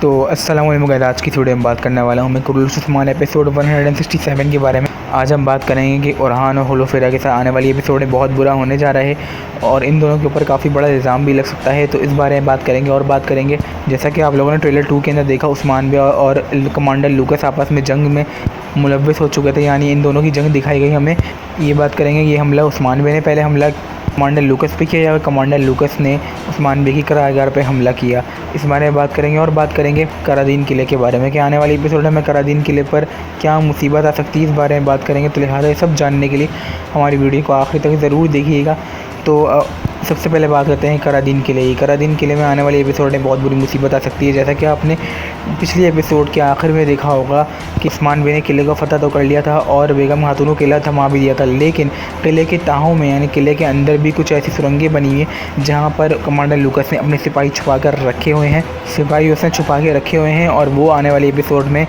तो अस्सलाम वालेकुम गाइस, आज की वीडियो में बात करने वाला हूँ मैं कुरैश उस्मान एपिसोड 167 के बारे में। आज हम बात करेंगे कि ओरहान और होलोफेरा के साथ आने वाली एपिसोड में बहुत बुरा होने जा रहा है और इन दोनों के ऊपर काफ़ी बड़ा इल्ज़ाम भी लग सकता है। तो इस बारे में बात करेंगे और बात करेंगे जैसा कि आप लोगों ने ट्रेलर 2 के अंदर देखा, उस्मान बे और कमांडर लूकस आपस में जंग में मुलव्वस हो चुके थे, यानी इन दोनों की जंग दिखाई गई हमें। ये बात करेंगे ये हमला उस्मान बे ने पहले हमला कमांडर लूकस पे किया या कमांडर लूकस ने उस्मान बे की करागार पे हमला किया, इस बारे में बात करेंगे। और बात करेंगे करादीन किले के बारे में कि आने वाली एपिसोड में करादीन किले पर क्या मुसीबत आ सकती है, इस बारे में बात करेंगे। तो लिहाजा ये सब जानने के लिए हमारी वीडियो को आखिर तक ज़रूर देखिएगा। तो सबसे पहले बात करते हैं करादीन किले। करादीन किले में आने वाली एपिसोड में बहुत बुरी मुसीबत आ सकती है। जैसा कि आपने पिछली एपिसोड के आखिर में देखा होगा कि उस्मान बे ने किले को फ़तह तो कर लिया था और बेगम खातून को किला थमा भी दिया था, लेकिन किले के ताहों में यानी किले के अंदर भी कुछ ऐसी सुरंगें बनी हुई हैं जहाँ पर कमांडर लूकस ने अपने सिपाही छुपा कर रखे हुए हैं, सिपाही उसने छुपा के रखे हुए हैं और वो आने वाली एपिसोड में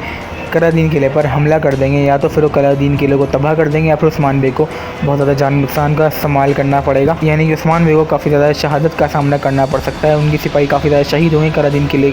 करादीन किले पर हमला कर देंगे। या तो फिर वो करादीन किले को तबाह कर देंगे या फिर उस्मान बे को बहुत ज़्यादा जान नुकसान का इस्तेमाल करना पड़ेगा, यानी कि उस्मान बे को काफ़ी ज़्यादा शहादत का सामना करना पड़ सकता है। उनकी सिपाही काफ़ी ज़्यादा शहीद होंगे करादीन किले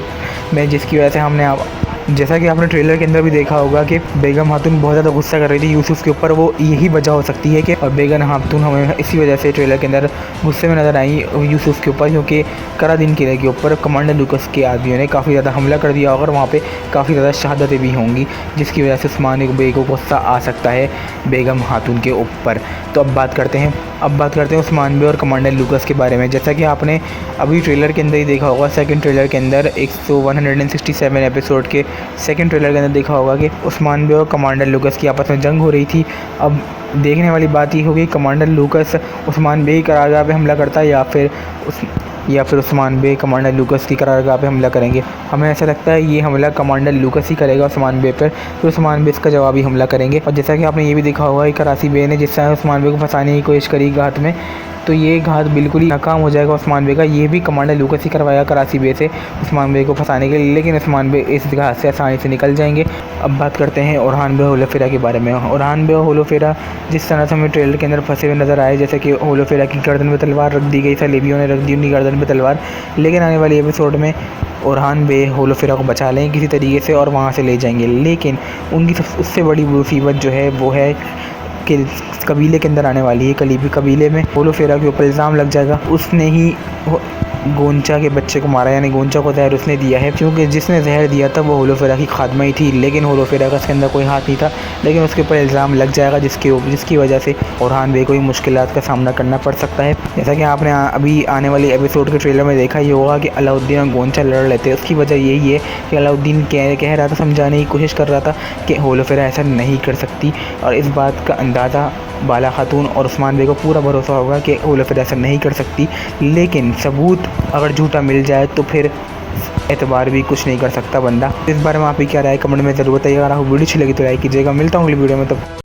में, जिसकी वजह से जैसा कि आपने ट्रेलर के अंदर भी देखा होगा कि बेगम खातून बहुत ज़्यादा गुस्सा कर रही थी यूसुफ के ऊपर। वो यही वजह हो सकती है कि और बेगम खातून हमें इसी वजह से ट्रेलर के अंदर गुस्से में नज़र आई यूसुफ के ऊपर, क्योंकि करादीन किले के ऊपर कमांडर लूकस के आदमियों ने काफ़ी ज़्यादा हमला कर दिया और वहाँ पे काफ़ी ज़्यादा शहादतें भी होंगी, जिसकी वजह से उस्मान बे को गुस्सा आ सकता है बेगम खातून के ऊपर। तो अब बात करते हैं उस्मान बे और कमांडर लूकस के बारे में। जैसा कि आपने अभी ट्रेलर के अंदर ही देखा होगा, सेकंड ट्रेलर के अंदर 167 एपिसोड के सेकंड ट्रेलर के अंदर देखा होगा कि उस्मान बे और कमांडर लूकस की आपस में जंग हो रही थी। अब देखने वाली बात ये होगी कमांडर लूकस उस्मान बे की करारगाह पे हमला करता है या फिर उस्मान बे कमांडर लूकस की करारगाह पे हमला करेंगे। हमें ऐसा लगता है ये हमला कमांडर लूकस ही करेगा उस्मान बे पर, फिर उस्मान बे इसका जवाबी हमला करेंगे। और जैसा कि आपने ये भी देखा होगा कि कराची बे ने जिस तरह उस्मान बे को फंसाने की कोशिश करी घात में, तो ये घात बिल्कुल ही नाकाम हो जाएगा उस्मान बे का। ये भी कमांडर लूकस ही करवाया कराची बे से उस्मान बे को फंसाने के लिए, लेकिन उस्मान बे इस घात से आसानी से निकल जाएंगे। अब बात करते हैं ओरहान बे और होलोफेरा के बारे में। ओरहान बे और होलोफेरा जिस तरह से हमें ट्रेलर के अंदर फंसे हुए नज़र आए, जैसे कि होलोफेरा की गर्दन में तलवार रख दी गई, सलेबियों ने रख दी उनकी गर्दन में तलवार, लेकिन आने वाली एपिसोड में ओरहान बे होलोफेरा को बचा लेंगे किसी तरीके से और वहाँ से ले जाएंगे। लेकिन उनकी उससे बड़ी मुसीबत जो है वो है कि कबीले के अंदर आने वाली है। कबीले में होलोफेरा के ऊपर इल्ज़ाम लग जाएगा उसने ही गोंचा के बच्चे को मारा, यानी गोंचा को जहर उसने दिया है, क्योंकि जिसने जहर दिया था वो होलोफेरा की खादमा ही थी, लेकिन होलोफेरा का इसके अंदर कोई हाथ नहीं था। लेकिन उसके ऊपर इल्ज़ाम लग जाएगा जिसकी वजह से ओरहान बे को ही मुश्किलात का सामना करना पड़ सकता है। जैसा कि आपने अभी आने वाली एपिसोड के ट्रेलर में देखा ही होगा कि अलाउद्दीन और गोंचा लड़ लेते हैं। उसकी वजह यही है कि अलाउद्दीन कह रहा था, समझाने की कोशिश कर रहा था कि होलोफेरा ऐसा नहीं कर सकती, और इस बात का अंदाज़ा बाला खातून और उस्मान बे को पूरा भरोसा होगा कि होलोफेरा ऐसा नहीं कर सकती। लेकिन सबूत अगर झूठा मिल जाए तो फिर एतबार भी कुछ नहीं कर सकता बंदा। इस बारे में आप ही क्या राय कमेंट में ज़रूर बताइएगा। अगर आपको वीडियो अच्छी लगी तो लाइक कीजिएगा। मिलता हूँ अगली वीडियो में, तब